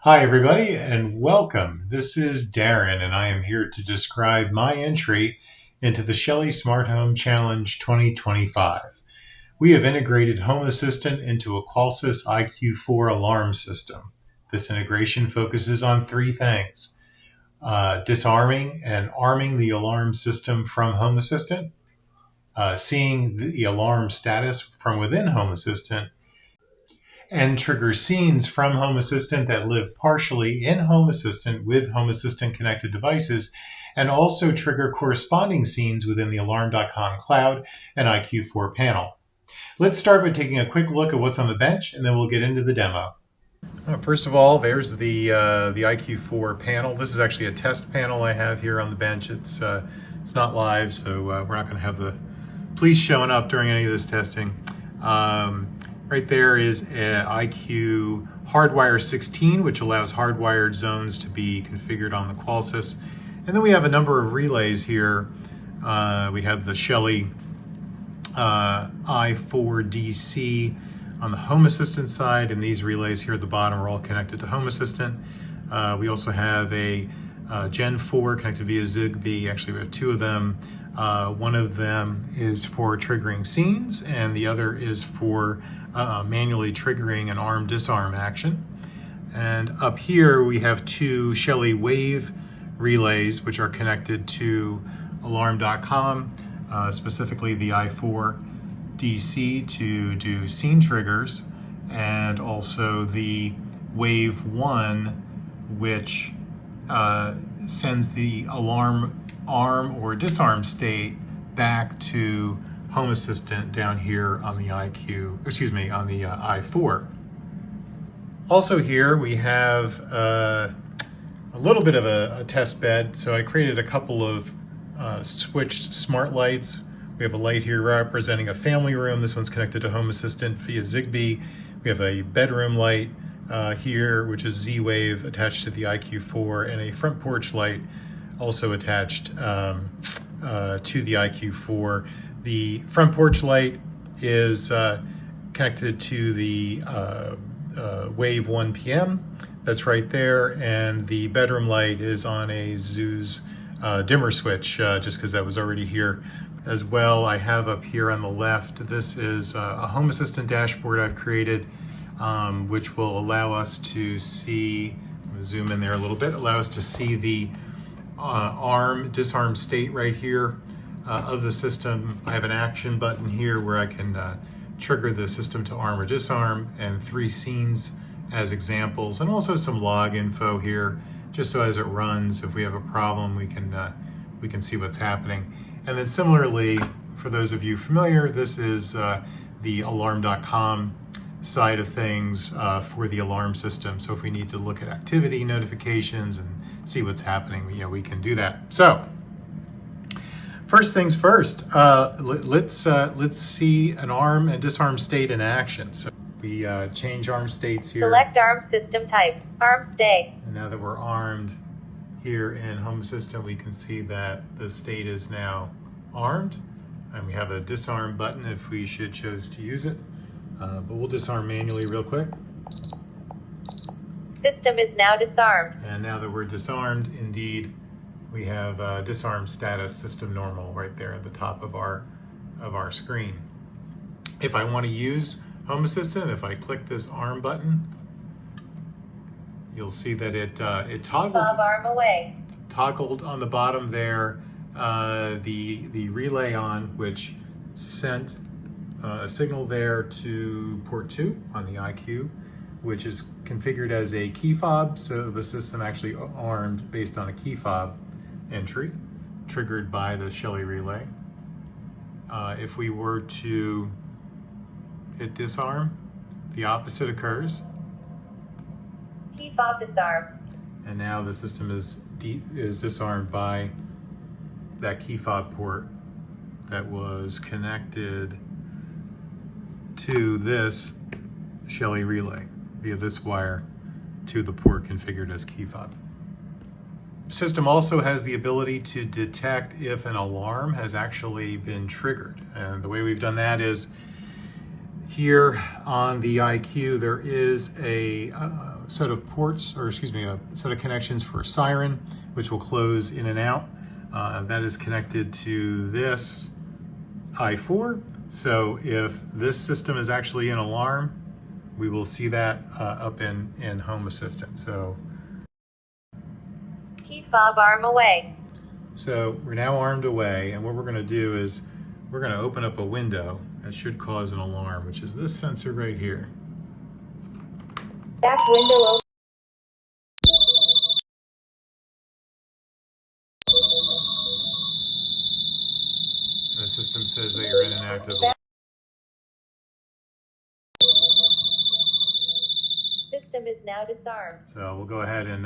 Hi everybody and welcome. This is Darren and I am here to describe my entry into the Shelly Smart Home Challenge 2025. We have integrated Home Assistant into a Qualsys IQ4 alarm system. This integration focuses on three things: disarming and arming the alarm system from Home Assistant, seeing the alarm status from within Home Assistant, and trigger scenes from Home Assistant that live partially in Home Assistant with Home Assistant connected devices, and also trigger corresponding scenes within the Alarm.com cloud and IQ4 panel. Let's start by taking a quick look at what's on the bench, and then we'll get into the demo. First of all, there's the IQ4 panel. This is actually a test panel I have here on the bench. It's not live, so we're not going to have the police showing up during any of this testing. Right there is an IQ Hardwire 16, which allows hardwired zones to be configured on the Qualsys. And then we have a number of relays here. We have the Shelly i4DC on the Home Assistant side, and these relays here at the bottom are all connected to Home Assistant. We also have a Gen 4 connected via Zigbee. Actually, we have two of them. One of them is for triggering scenes, and the other is for manually triggering an arm disarm action. And up here we have two Shelly Wave relays which are connected to Alarm.com, specifically the i4 DC to do scene triggers, and also the Wave 1 which sends the alarm arm or disarm state back to Home Assistant down here on the on the i4. Also here we have a little bit of a test bed. So I created a couple of switched smart lights. We have a light here representing a family room. This one's connected to Home Assistant via Zigbee. We have a bedroom light here, which is Z-Wave attached to the IQ4, and a front porch light also attached to the IQ4. The front porch light is connected to the Wave 1 PM. That's right there. And the bedroom light is on a Zeus dimmer switch, just because that was already here as well. I have up here on the left, this is a Home Assistant dashboard I've created, which will allow us to see, I'm going to zoom in there a little bit, allow us to see the arm disarm state right here of the system. I have an action button here where I can trigger the system to arm or disarm, and three scenes as examples, and also some log info here, just so as it runs, if we have a problem, we can see what's happening. And then similarly, for those of you familiar, this is the Alarm.com side of things for the alarm system. So if we need to look at activity notifications and see what's happening, we can do that. So first things first, let's see an arm and disarm state in action. So we change arm states here. Select arm system type, arm stay. And now that we're armed here in Home System, we can see that the state is now armed, and we have a disarm button if we should choose to use it. But we'll disarm manually real quick. System is now disarmed. And now that we're disarmed, indeed, we have disarm status, system normal, right there at the top of our screen. If I want to use Home Assistant, if I click this arm button, you'll see that it toggled. Bob arm away. Toggled on the bottom there the relay on, which sent a signal there to port 2 on the IQ, which is configured as a key fob. So the system actually armed based on a key fob entry triggered by the Shelly relay. If we were to hit disarm, the opposite occurs. Key fob disarm. And now the system is disarmed by that key fob port that was connected to this Shelly relay via this wire to the port configured as key fob. The system also has the ability to detect if an alarm has actually been triggered. And the way we've done that is Here on the IQ, there is a set of ports, or excuse me, a set of connections for a siren, which will close in and out. That is connected to this I4. So if this system is actually in alarm, we will see that up in Home Assistant. So Key fob arm away. So we're now armed away, and what we're going to do is we're going to open up a window that should cause an alarm, which is this sensor right here. Back window open. And the system says that you're in an active alarm. System is now disarmed. So we'll go ahead and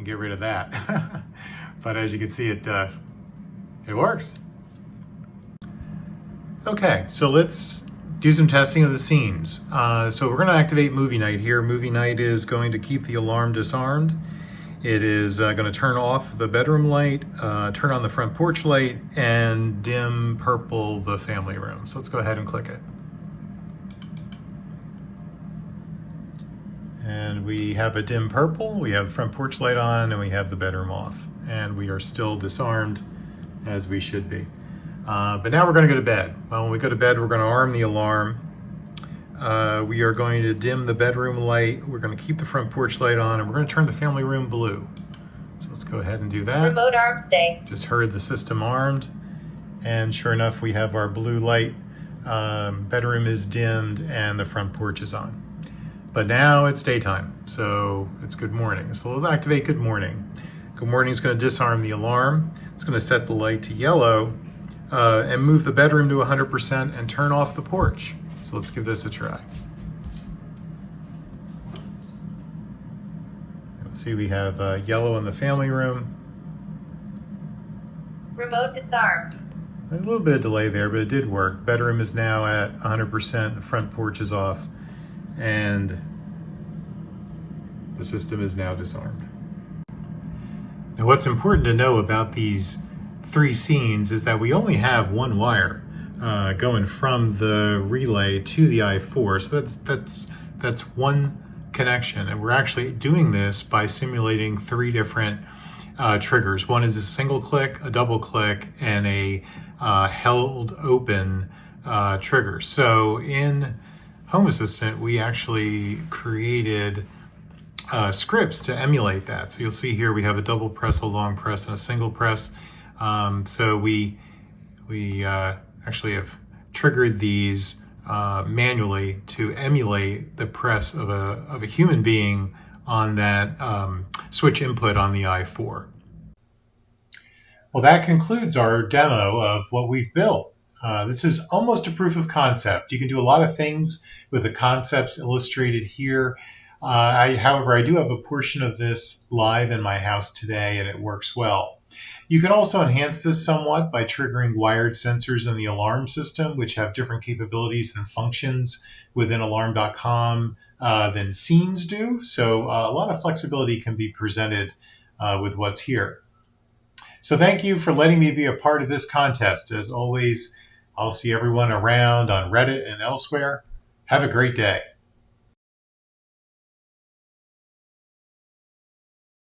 get rid of that. But as you can see, it works. Okay, so let's do some testing of the scenes. So we're going to activate Movie Night here. Movie Night is going to keep the alarm disarmed. It is going to turn off the bedroom light, turn on the front porch light, and dim purple the family room. So let's go ahead and click it. And we have a dim purple, we have front porch light on, and we have the bedroom off. And we are still disarmed, as we should be. But now we're going to go to bed. Well, when we go to bed, we're going to arm the alarm. We are going to dim the bedroom light. We're going to keep the front porch light on, and we're going to turn the family room blue. So let's go ahead and do that. Remote arm stay. Just heard the system armed. And sure enough, we have our blue light. Bedroom is dimmed, and the front porch is on. But now it's daytime, so it's good morning. So let's activate good morning. Good morning is going to disarm the alarm. It's going to set the light to yellow and move the bedroom to 100% and turn off the porch. So let's give this a try. Let's see, we have yellow in the family room. Remote disarmed. There's a little bit of delay there, but it did work. Bedroom is now at 100%, the front porch is off, and the system is now disarmed. Now, what's important to know about these three scenes is that we only have one wire going from the relay to the I4. So that's one connection, and we're actually doing this by simulating three different triggers. One is a single click, a double click, and a held open trigger. So in Home Assistant, we actually created scripts to emulate that. So you'll see here we have a double press, a long press, and a single press. So we actually have triggered these manually to emulate the press of a human being on that switch input on the I4. Well, that concludes our demo of what we've built. This is almost a proof of concept. You can do a lot of things with the concepts illustrated here. However, I do have a portion of this live in my house today, and it works well. You can also enhance this somewhat by triggering wired sensors in the alarm system, which have different capabilities and functions within alarm.com than scenes do. So a lot of flexibility can be presented with what's here. So thank you for letting me be a part of this contest. As always, I'll see everyone around on Reddit and elsewhere. Have a great day.